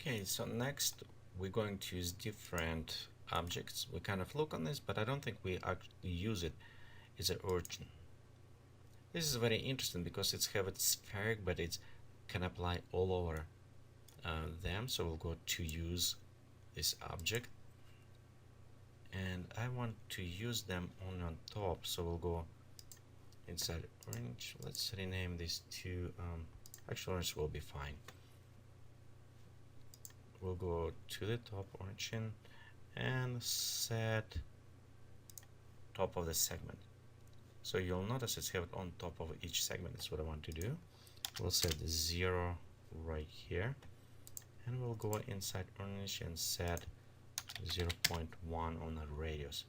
Okay, so next we're going to use different objects. We kind of look on this, but I don't think we actually use it. It's an origin. This is very interesting because it's have it spheric, but it can apply all over them. So we'll go to use this object, and I want to use them on top. So we'll go inside orange. Let's rename this to actually orange will be fine. We'll go to the top origin and set top of the segment. So you'll notice it's have it on top of each segment. That's what I want to do. We'll set 0 right here, and we'll go inside orange and set 0.1 on the radius.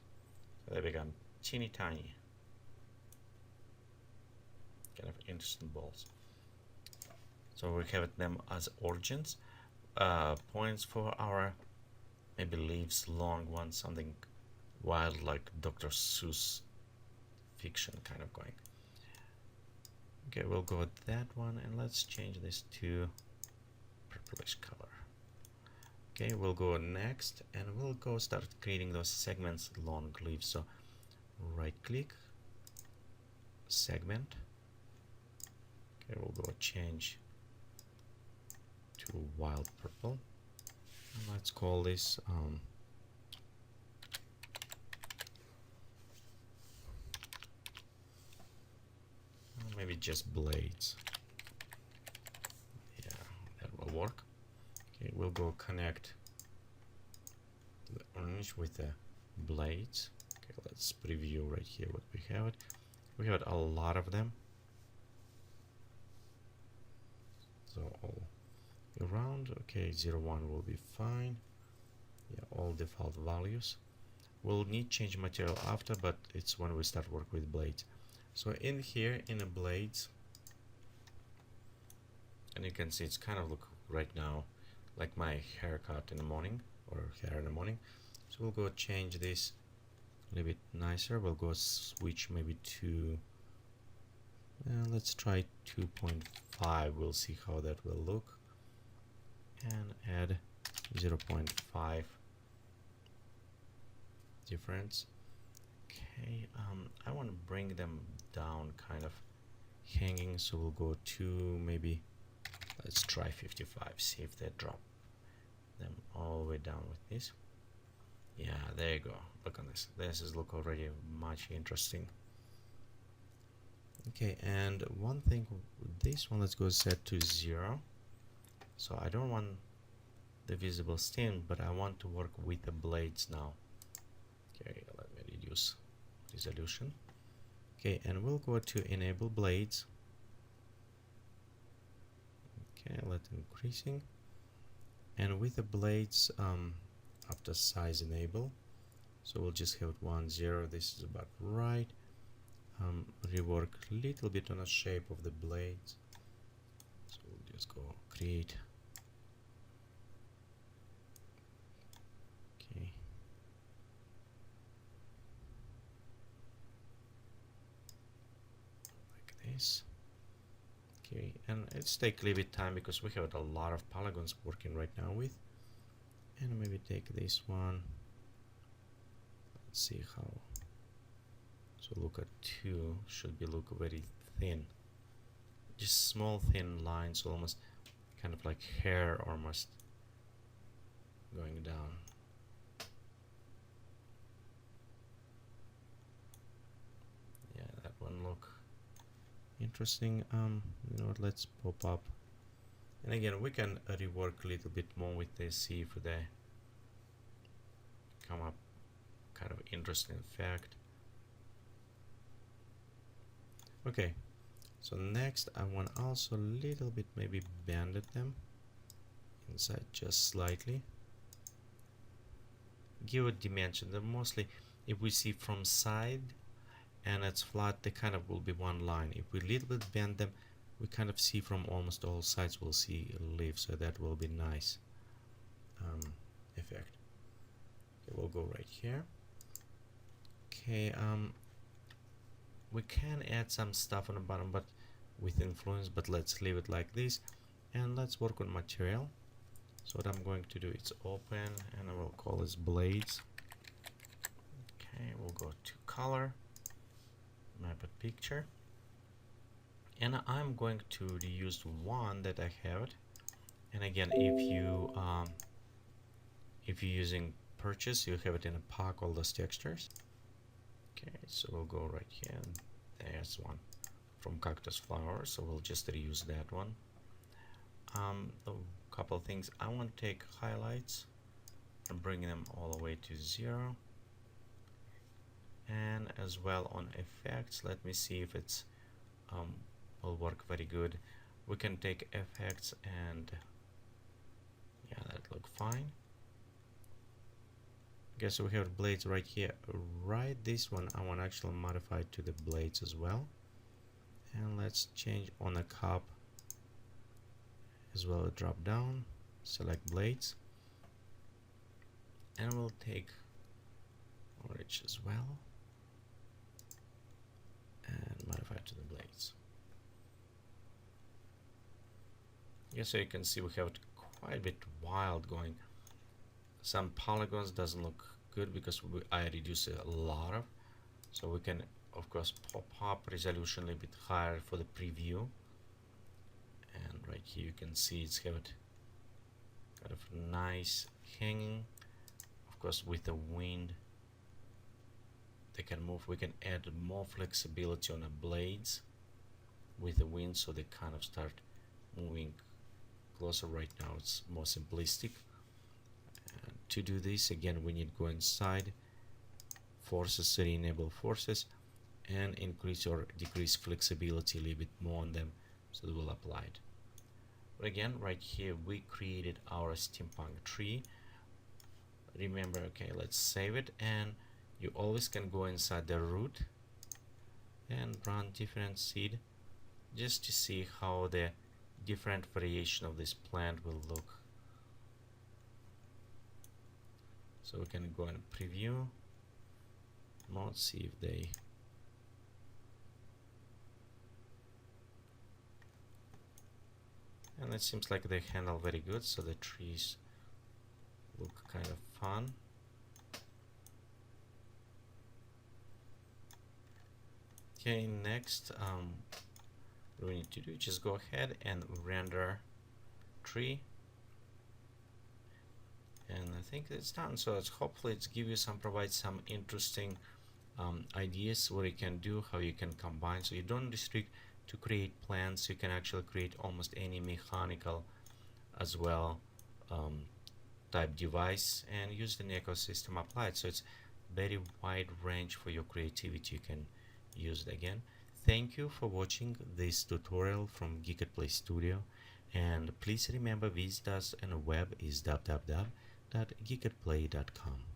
So they become teeny tiny, kind of interesting balls. So we have them as origins. Points for our maybe leaves, long one, something wild like Dr. Seuss fiction kind of going. Okay, we'll go with that one, and let's change this to purplish color. Okay, we'll go next, and we'll go start creating those segments, long leaves. So right click, segment. Okay, we'll go change to wild purple, and let's call this maybe just blades. Yeah, that will work. Okay, we'll go connect the orange with the blades. Okay, let's preview right here what we have it. We have a lot of them, so all around. Okay, 0.1 will be fine. Yeah, all default values. We'll need change material after, but it's when we start work with blades. So in here, in the blades, and you can see it's kind of look right now like my haircut in the morning, or hair in the morning. So we'll go change this a little bit nicer. We'll go switch maybe to let's try 2.5. We'll see how that will look, and add 0.5 difference. Okay, I want to bring them down kind of hanging, so we'll go to maybe, let's try 55, see if they drop them all the way down with this. Yeah, there you go. Look on this. This is look already much interesting. Okay, and one thing with this one, let's go set to 0. So I don't want the visible stem, but I want to work with the blades now. Okay, let me reduce resolution. Okay, and we'll go to enable blades. Okay, let increasing, and with the blades after size enable, so we'll just have 1 0. This is about right. Rework a little bit on the shape of the blades, so we'll just go create. Okay, like this. Okay, and it's take a little bit time because we have a lot of polygons working right now with. And maybe take this one. Let's see how. So look at 2 should be look very thin. Just small thin lines, almost kind of like hair almost going down. Yeah, that one look interesting. You know what, let's pop up, and again we can rework a little bit more with this, see if they come up kind of interesting effect. Okay, so next I want also a little bit maybe banded them inside just slightly, give a dimension. They're mostly, if we see from side and it's flat, they kind of will be one line. If we little bit bend them, we kind of see from almost all sides, we'll see a leaf, so that will be nice effect. Okay, we'll go right here. Okay, we can add some stuff on the bottom, but with influence, but let's leave it like this, and let's work on material. So what I'm going to do, it's open, and I will call this blades. Okay, we'll go to color, map a picture, and I'm going to reuse one that I have. And again, if you're using purchase, you have it in a pack, all those textures. Okay, so we'll go right here, and there's one from cactus flower, so we'll just reuse that one. A couple of things, I want to take highlights and bring them all the way to 0, and as well on effects, let me see if it's will work very good. We can take effects, and yeah, that look fine. Okay, so we have blades right here. Right, this one I want to actually modify to the blades as well, and let's change on the cup as well. Drop down, select blades, and we'll take orange as well and modify to the blades. Yeah, so you can see we have quite a bit wild going. Some polygons doesn't look good because I reduce a lot of, so we can of course pop up resolution a little bit higher for the preview. And right here you can see it's have it kind of nice hanging. Of course, with the wind they can move. We can add more flexibility on the blades with the wind, so they kind of start moving closer. Right now it's more simplistic. And to do this, again, we need to go inside forces, re-enable forces, and increase or decrease flexibility a little bit more on them, so they will apply it. But again, right here we created our steampunk tree. Remember, okay, let's save it, and you always can go inside the root and run different seed just to see how the different variation of this plant will look. So we can go and preview mode, see if they and it seems like they handle very good, so the trees look kind of fun. Okay, next what we need to do, just go ahead and render tree, and I think it's done. So it's hopefully it's give you some, provide some interesting ideas what you can do, how you can combine, so you don't restrict to create plants. You can actually create almost any mechanical as well type device and use the ecosystem applied. So it's very wide range for your creativity. You can use it. Again, thank you for watching this tutorial from Geekatplay Studio, and please remember visit us on the web is www.geekatplay.com.